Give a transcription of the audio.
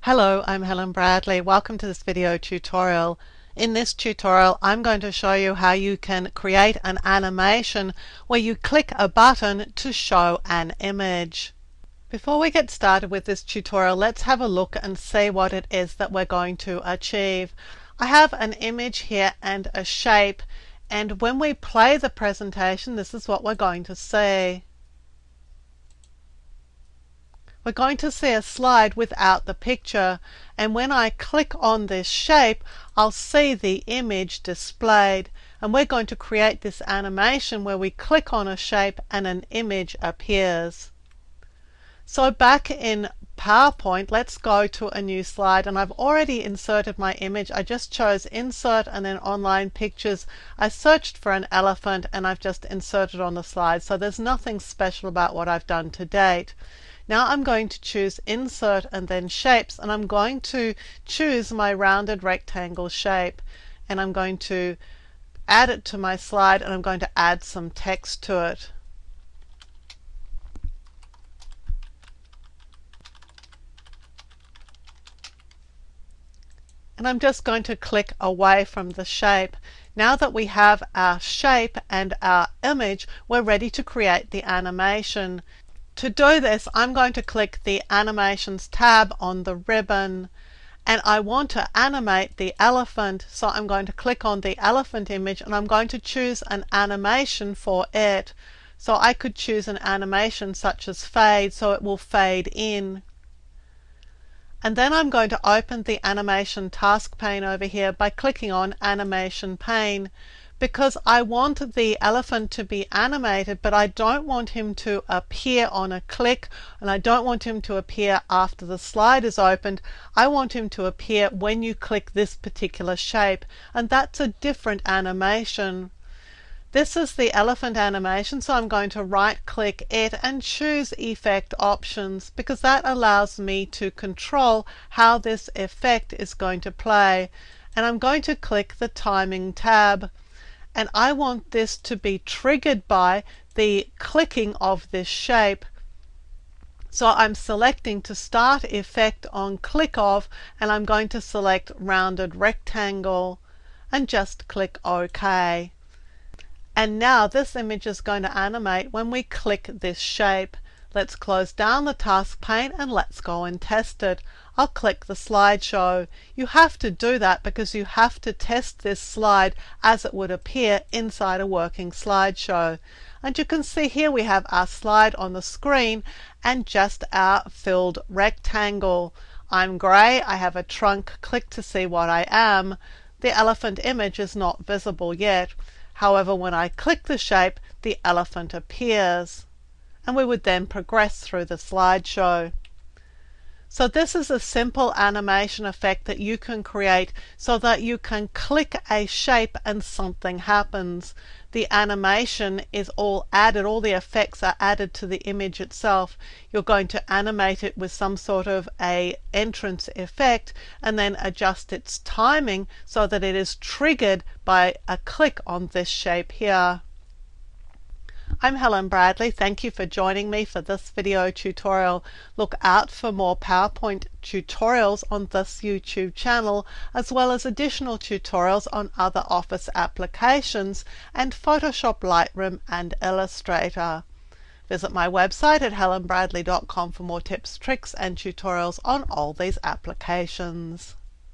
Hello, I'm Helen Bradley. Welcome to this video tutorial. In this tutorial, I'm going to show you how you can create an animation where you click a button to show an image. Before we get started with this tutorial, let's have a look and see what it is that we're going to achieve. I have an image here and a shape, and when we play the presentation, this is what we're going to see. We're going to see a slide without the picture, and when I click on this shape, I'll see the image displayed, and we're going to create this animation where we click on a shape and an image appears. So back in PowerPoint, let's go to a new slide, and I've already inserted my image. I just chose Insert and then Online Pictures. I searched for an elephant and I've just inserted on the slide, so there's nothing special about what I've done to date. Now I'm going to choose Insert and then Shapes, and I'm going to choose my rounded rectangle shape, and I'm going to add it to my slide, and I'm going to add some text to it. And I'm just going to click away from the shape. Now that we have our shape and our image, we're ready to create the animation. To do this, I'm going to click the Animations tab on the ribbon, and I want to animate the elephant, so I'm going to click on the elephant image and I'm going to choose an animation for it. So I could choose an animation such as fade, so it will fade in. And then I'm going to open the animation task pane over here by clicking on Animation Pane, because I want the elephant to be animated, but I don't want him to appear on a click, and I don't want him to appear after the slide is opened. I want him to appear when you click this particular shape, and that's a different animation. This is the elephant animation, so I'm going to right click it and choose Effect Options, because that allows me to control how this effect is going to play. And I'm going to click the Timing tab, and I want this to be triggered by the clicking of this shape. So I'm selecting to start effect on click of, and I'm going to select rounded rectangle and just click OK. And now this image is going to animate when we click this shape. Let's close down the task pane and let's go and test it. I'll click the slideshow. You have to do that because you have to test this slide as it would appear inside a working slideshow. And you can see here we have our slide on the screen and just our filled rectangle. I'm grey, I have a trunk, click to see what I am. The elephant image is not visible yet. However, when I click the shape, the elephant appears, and we would then progress through the slideshow. So this is a simple animation effect that you can create so that you can click a shape and something happens. The animation is all added, all the effects are added to the image itself. You're going to animate it with some sort of a entrance effect and then adjust its timing so that it is triggered by a click on this shape here. I'm Helen Bradley. Thank you for joining me for this video tutorial. Look out for more PowerPoint tutorials on this YouTube channel, as well as additional tutorials on other Office applications and Photoshop, Lightroom and Illustrator. Visit my website at helenbradley.com for more tips, tricks and tutorials on all these applications.